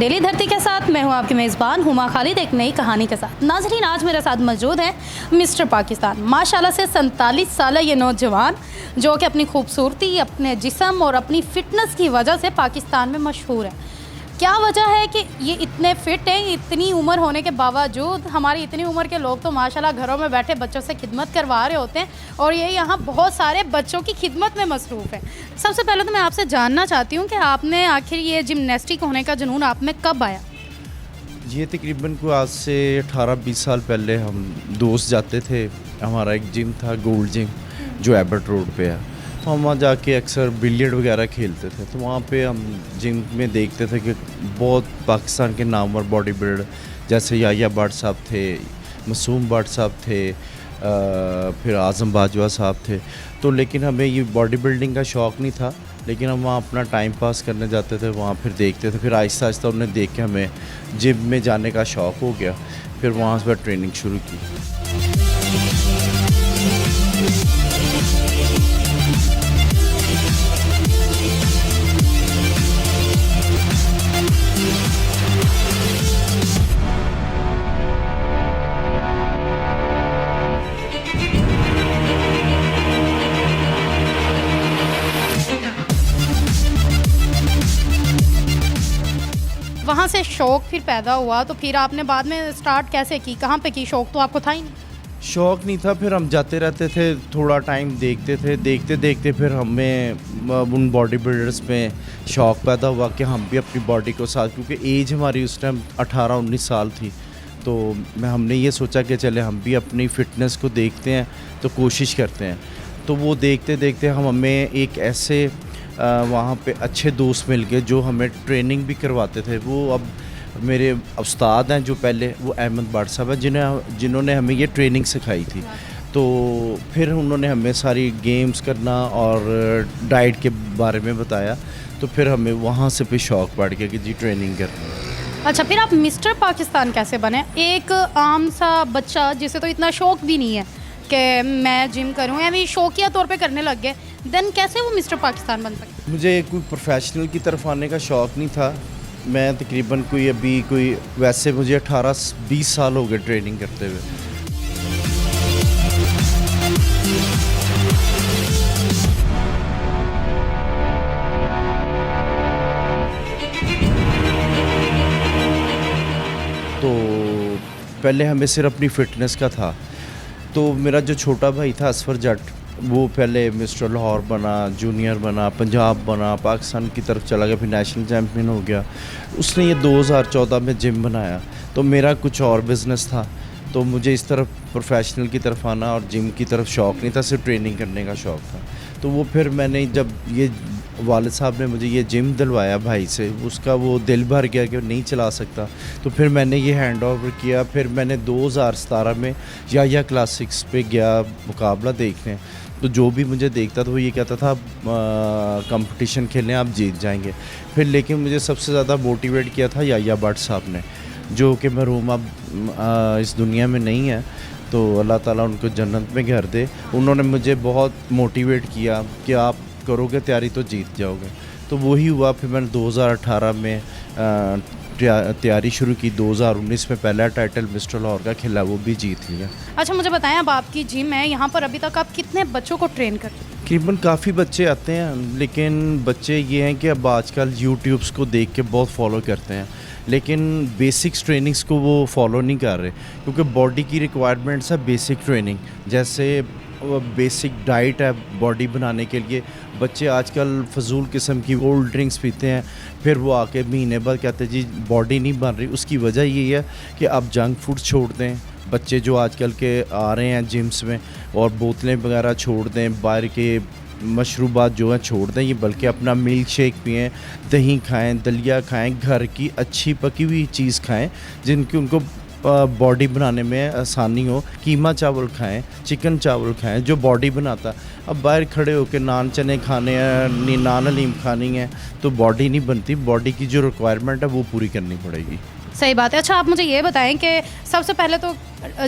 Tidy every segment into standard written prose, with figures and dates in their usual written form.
Daily धरती के साथ मैं हूं आपकी मेज़बान हुमा खालिद एक नई कहानी के साथ। नाज़रीन, आज मेरे साथ मौजूद है मिस्टर पाकिस्तान। माशाल्लाह से 47 साल ये नौजवान जो कि अपनी खूबसूरती, अपने जिस्म और अपनी फ़िटनेस की वजह से पाकिस्तान में मशहूर है। क्या वजह है कि ये इतने फ़िट हैं? इतनी उम्र होने के बावजूद हमारी इतनी उम्र के लोग तो माशाल्लाह घरों में बैठे बच्चों से खिदमत करवा रहे होते हैं और ये यहाँ बहुत सारे बच्चों की खिदमत में मसरूफ़ है। सबसे पहले तो मैं आपसे जानना चाहती हूँ कि आपने आखिर ये जिमनास्टिक होने का जुनून आप में कब आया? ये तकरीबन को आज से 18-20 साल पहले हम दोस्त जाते थे। हमारा एक जिम था, गोल्ड जिम, जो एबर्ट रोड पे है। तो हम वहाँ जाके अक्सर बिलियर्ड वगैरह खेलते थे। तो वहाँ पे हम जिम में देखते थे कि बहुत पाकिस्तान के नामवर बॉडी बिल्डर जैसे याया भट्ट साहब थे, मासूम भट्ट साहब थे, फिर आज़म बाजवा साहब थे। तो लेकिन हमें ये बॉडी बिल्डिंग का शौक़ नहीं था, लेकिन हम वहाँ अपना टाइम पास करने जाते थे, वहाँ फिर देखते थे। फिर आहिस्ता आहिस्ता उन्हें देख के हमें जिम में जाने का शौक़ हो गया। फिर वहाँ से ट्रेनिंग शुरू की। वहाँ से शौक़ फिर पैदा हुआ तो फिर आपने बाद में स्टार्ट कैसे की? कहाँ पे की? शौक़ तो आपको था ही नहीं। शौक़ नहीं था, फिर हम जाते रहते थे, थोड़ा टाइम देखते थे, देखते देखते फिर हमें उन बॉडी बिल्डर्स में शौक़ पैदा हुआ कि हम भी अपनी बॉडी को साथ, क्योंकि एज हमारी उस टाइम 18-19 साल थी। तो हमने ये सोचा कि चले हम भी अपनी फ़िटनेस को देखते हैं, तो कोशिश करते हैं। तो वो देखते देखते हमें एक ऐसे वहाँ पे अच्छे दोस्त मिल गए जो हमें ट्रेनिंग भी करवाते थे। वो अब मेरे उस्ताद हैं जो पहले, वो अहमद भट्ट साहब हैं जिन्होंने हमें ये ट्रेनिंग सिखाई थी। तो फिर उन्होंने हमें सारी गेम्स करना और डाइट के बारे में बताया। तो फिर हमें वहाँ से भी शौक़ बढ़ गया कि जी ट्रेनिंग करनी है। अच्छा, फिर आप मिस्टर पाकिस्तान कैसे बने? एक आम सा बच्चा जिसे तो इतना शौक़ भी नहीं है कि मैं जिम करूँ, या भी शौकिया तौर पे करने लग गए, देन कैसे वो मिस्टर पाकिस्तान बन सकते? मुझे कोई प्रोफेशनल की तरफ आने का शौक़ नहीं था। मैं तकरीबन वैसे मुझे 18-20 साल हो गए ट्रेनिंग करते हुए। तो पहले हमें सिर्फ अपनी फ़िटनेस का था। तो मेरा जो छोटा भाई था असफर जट, वो पहले मिस्टर लाहौर बना, जूनियर बना, पंजाब बना, पाकिस्तान की तरफ चला गया, फिर नेशनल चैम्पियन हो गया। उसने ये 2014 में जिम बनाया। तो मेरा कुछ और बिज़नेस था, तो मुझे इस तरफ प्रोफेशनल की तरफ आना और जिम की तरफ शौक़ नहीं था, सिर्फ ट्रेनिंग करने का शौक़ था। तो वो फिर मैंने जब ये वालिद साहब ने मुझे ये जिम दिलवाया भाई से, उसका वो दिल भर गया कि नहीं चला सकता। तो फिर मैंने ये हैंड ओवर किया। फिर मैंने 2017 में या क्लासिक्स पे गया मुकाबला देखने। तो जो भी मुझे देखता था वो ये कहता था कंपटीशन खेलने आप जीत जाएंगे। फिर लेकिन मुझे सबसे ज़्यादा मोटिवेट किया था याया भट्ट साहब ने, जो कि मरहूम अब इस दुनिया में नहीं है। तो अल्लाह ताला उनको जन्नत में घर दे। उन्होंने मुझे बहुत मोटिवेट किया कि आप करोगे तैयारी तो जीत जाओगे। तो वही हुआ। फिर मैंने 2018 में तैयारी शुरू की। 2019 में पहला टाइटल मिस्टर लाहौर का खेला, वो भी जीत लिया। अच्छा, मुझे बताएं, अब आपकी जिम है यहाँ पर, अभी तक आप कितने बच्चों को ट्रेन करते हैं? तकरीबन काफ़ी बच्चे आते हैं, लेकिन बच्चे ये हैं कि अब आजकल यूट्यूब्स को देख के बहुत फॉलो करते हैं, लेकिन बेसिक्स ट्रेनिंग्स को वो फॉलो नहीं कर रहे, क्योंकि बॉडी की रिक्वायरमेंट्स है बेसिक ट्रेनिंग। जैसे बेसिक डाइट है बॉडी बनाने के लिए। बच्चे आजकल फजूल किस्म की कोल्ड ड्रिंक्स पीते हैं, फिर वो आके महीने बाद कहते हैं जी बॉडी नहीं बन रही। उसकी वजह ये है कि अब जंक फूड छोड़ दें बच्चे जो आजकल के आ रहे हैं जिम्स में, और बोतलें वगैरह छोड़ दें, बाहर के मशरूबात जो हैं छोड़ दें, ये बल्कि अपना मिल्क शेक पिएँ, दही खाएँ, दलिया खाएँ, घर की अच्छी पकी हुई चीज़ खाएँ जिनकी उनको बॉडी बनाने में आसानी हो। कीमा चावल खाएं, चिकन चावल खाएं जो बॉडी बनाता। अब बाहर खड़े होकर नान चने खाने हैं, नान हलीम खानी है, तो बॉडी नहीं बनती। बॉडी की जो रिक्वायरमेंट है वो पूरी करनी पड़ेगी। सही बात है। अच्छा, आप मुझे ये बताएं कि सबसे पहले तो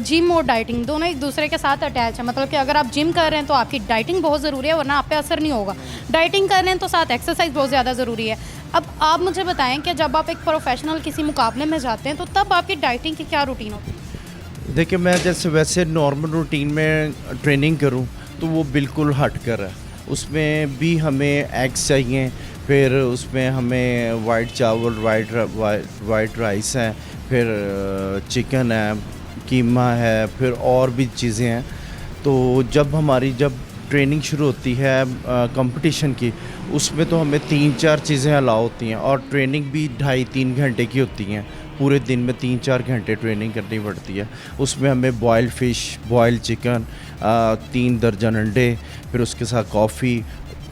जिम और डाइटिंग दोनों एक दूसरे के साथ अटैच है, मतलब कि अगर आप जिम कर रहे हैं तो आपकी डाइटिंग बहुत ज़रूरी है, वरना आप पे असर नहीं होगा। डाइटिंग कर रहे हैं तो साथ एक्सरसाइज बहुत ज़्यादा ज़रूरी है। अब आप मुझे बताएं कि जब आप एक प्रोफेशनल किसी मुकाबले में जाते हैं तो तब आपकी डाइटिंग की क्या रूटीन होती है? देखिए, मैं जैसे वैसे नॉर्मल रूटीन में ट्रेनिंग करूं तो वो बिल्कुल हट कर है। उसमें भी हमें एग्स चाहिए, फिर उसमें हमें वाइट चावल, वाइट राइस है, फिर चिकन है, कीमा है, फिर और भी चीज़ें हैं। तो जब ट्रेनिंग शुरू होती है कंपटीशन की, उसमें तो हमें 3-4 चीज़ें अलाउ होती हैं, और ट्रेनिंग भी 2.5-3 घंटे की होती हैं। पूरे दिन में 3-4 घंटे ट्रेनिंग करनी पड़ती है। उसमें हमें बॉयल फ़िश, बॉयल चिकन, 3 दर्जन अंडे, फिर उसके साथ कॉफ़ी,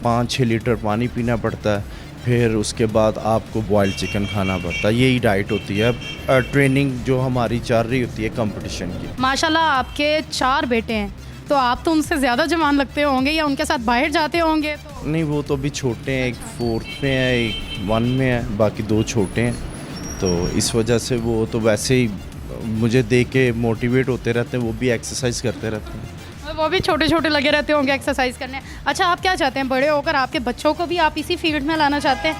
5-6 लीटर पानी पीना पड़ता है। फिर उसके बाद आपको बॉयल चिकन खाना पड़ता है। यही डाइट होती है ट्रेनिंग जो हमारी चल रही होती है कंपटीशन की। माशाल्लाह, आपके 4 बेटे हैं, तो आप तो उनसे ज़्यादा जवान लगते होंगे या उनके साथ बाहर जाते होंगे? तो नहीं, वो तो अभी छोटे हैं। एक 4th में है, एक 1 में है, बाकी 2 छोटे हैं। तो इस वजह से वो तो वैसे ही मुझे देख के मोटिवेट होते रहते हैं, वो भी एक्सरसाइज करते रहते हैं। वो भी छोटे छोटे लगे रहते होंगे एक्सरसाइज करने। अच्छा, आप क्या चाहते हैं, बड़े होकर आपके बच्चों को भी आप इसी फील्ड में लाना चाहते हैं?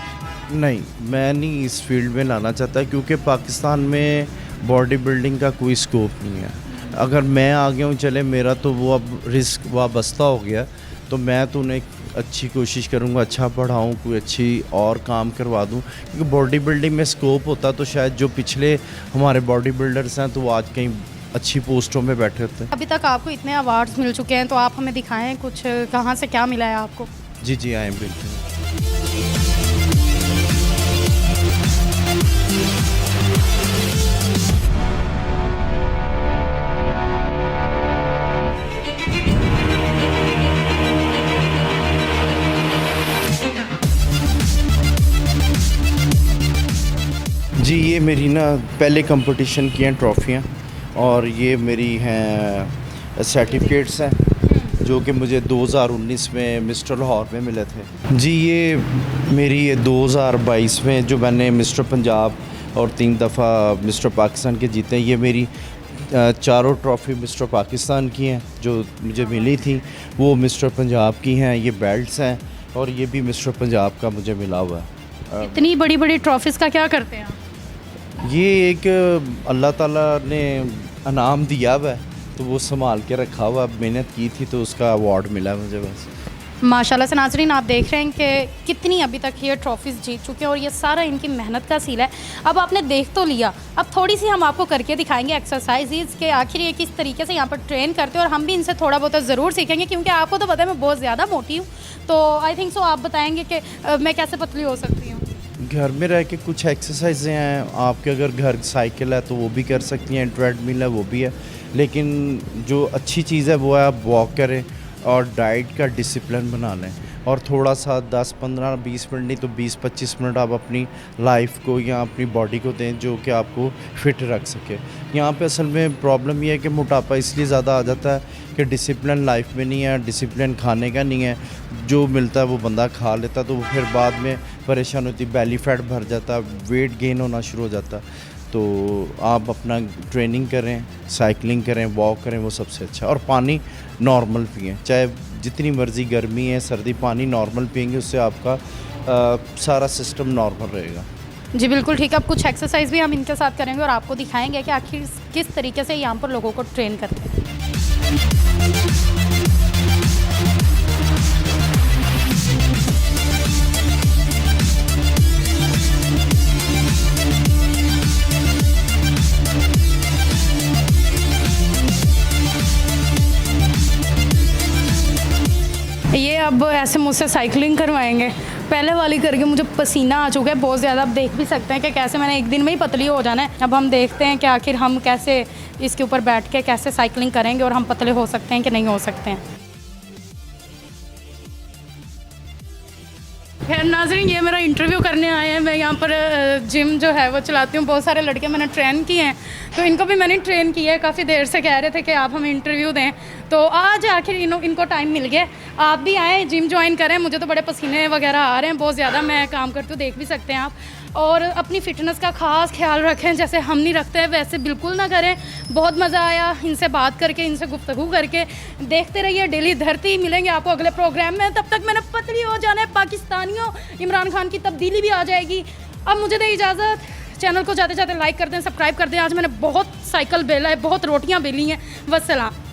नहीं, मैं नहीं इस फील्ड में लाना चाहता, क्योंकि पाकिस्तान में बॉडी बिल्डिंग का कोई स्कोप नहीं है। अगर मैं आ गया हूँ, चले मेरा तो वो अब रिस्क वाबस्ता हो गया, तो मैं तो उन्हें अच्छी कोशिश करूँगा, अच्छा पढ़ाऊँ, कोई अच्छी और काम करवा दूँ। क्योंकि बॉडी बिल्डिंग में स्कोप होता तो शायद जो पिछले हमारे बॉडी बिल्डर्स हैं तो वो आज कहीं अच्छी पोस्टों में बैठे होते हैं। अभी तक आपको इतने अवार्ड्स मिल चुके हैं, तो आप हमें दिखाएं कुछ, कहाँ से क्या मिला है आपको? जी, आई एम बिल्कुल। जी, ये मेरी ना पहले कंपटीशन की हैं ट्रॉफ़ियाँ, और ये मेरी हैं सर्टिफिकेट्स हैं जो कि मुझे 2019 में मिस्टर लाहौर में मिले थे। जी, ये मेरी 2022 में जो मैंने मिस्टर पंजाब और 3 दफ़ा मिस्टर पाकिस्तान के जीते हैं, ये मेरी चारों ट्रॉफ़ी मिस्टर पाकिस्तान की हैं जो मुझे मिली थी, वो मिस्टर पंजाब की हैं। ये बेल्ट्स हैं, और ये भी मिस्टर पंजाब का मुझे मिला हुआ है। इतनी बड़ी बड़ी ट्रॉफीज़ का क्या करते हैं आप? ये एक अल्लाह ताला ने इनाम दिया हुआ है, तो वो संभाल के रखा हुआ। मेहनत की थी तो उसका अवार्ड मिला मुझे बस। माशाल्लाह से नाज़रीन, आप देख रहे हैं कि कितनी अभी तक ये ट्रॉफीज़ जीत चुके हैं, और ये सारा इनकी मेहनत का सील है। अब आपने देख तो लिया, अब थोड़ी सी हम आपको करके दिखाएंगे एक्सरसाइजेज़ के आखिर ये किस तरीके से यहाँ पर ट्रेन करते हैं, और हम भी इनसे थोड़ा बहुत ज़रूर सीखेंगे, क्योंकि आपको तो पता है मैं बहुत ज़्यादा मोटी हूँ। तो आई थिंक सो आप बताएँगे कि मैं कैसे पतली हो सकती हूँ। घर में रह के कुछ एक्सरसाइजें हैं आपके, अगर घर साइकिल है तो वो भी कर सकती हैं, ट्रेडमिल है वो भी है, लेकिन जो अच्छी चीज़ है वो है आप वॉक करें और डाइट का डिसिप्लिन बना लें, और थोड़ा सा 10-15-20 मिनट नहीं तो 20-25 मिनट आप अपनी लाइफ को या अपनी बॉडी को दें जो कि आपको फिट रख सके। यहाँ पे असल में प्रॉब्लम ये है कि मोटापा इसलिए ज़्यादा आ जाता है कि डिसिप्लिन लाइफ में नहीं है, डिसिप्लिन खाने का नहीं है। जो मिलता है वो बंदा खा लेता, तो फिर बाद में परेशान होती, बेली फैट भर जाता, वेट गेन होना शुरू हो जाता। तो आप अपना ट्रेनिंग करें, साइकिलिंग करें, वॉक करें, वो सबसे अच्छा। और पानी नॉर्मल पिएं, चाहे जितनी मर्ज़ी गर्मी है सर्दी, पानी नॉर्मल पिएंगे, उससे आपका सारा सिस्टम नॉर्मल रहेगा। जी बिल्कुल ठीक है। अब कुछ एक्सरसाइज भी हम इनके साथ करेंगे और आपको दिखाएंगे कि आखिर किस तरीके से यहाँ पर लोगों को ट्रेन करते हैं। ये अब ऐसे मुझसे साइकिलिंग करवाएंगे। पहले वाली करके मुझे पसीना आ चुका है बहुत ज़्यादा। आप देख भी सकते हैं कि कैसे मैंने एक दिन में ही पतली हो जाना है। अब हम देखते हैं कि आखिर हम कैसे इसके ऊपर बैठ के कैसे साइकिलिंग करेंगे और हम पतले हो सकते हैं कि नहीं हो सकते हैं। खैर नाज़रीन, ये मेरा इंटरव्यू करने आए हैं। मैं यहाँ पर जिम जो है वो चलाती हूँ। बहुत सारे लड़के मैंने ट्रेन किए हैं, तो इनको भी मैंने ट्रेन किया है। काफ़ी देर से कह रहे थे कि आप हमें इंटरव्यू दें, तो आज आखिर इनको टाइम मिल गया। आप भी आएँ, जिम ज्वाइन करें। मुझे तो बड़े पसीने वगैरह आ रहे हैं बहुत ज़्यादा। मैं काम करती हूँ, देख भी सकते हैं आप। और अपनी फ़िटनेस का ख़ास ख्याल रखें, जैसे हम नहीं रखते हैं वैसे बिल्कुल ना करें। बहुत मज़ा आया इनसे बात करके, इनसे गुफ्तगू करके। देखते रहिए डेली धरती, मिलेंगे आपको अगले प्रोग्राम में। तब तक मैंने पतली हो जाना है पाकिस्तानियों, इमरान खान की तब्दीली भी आ जाएगी। अब मुझे दें इजाज़त, चैनल को जाते जाते लाइक कर दें, सब्सक्राइब कर दें। आज मैंने बहुत साइकिल बेला है, बहुत रोटियाँ बेली हैं। वस्सलाम।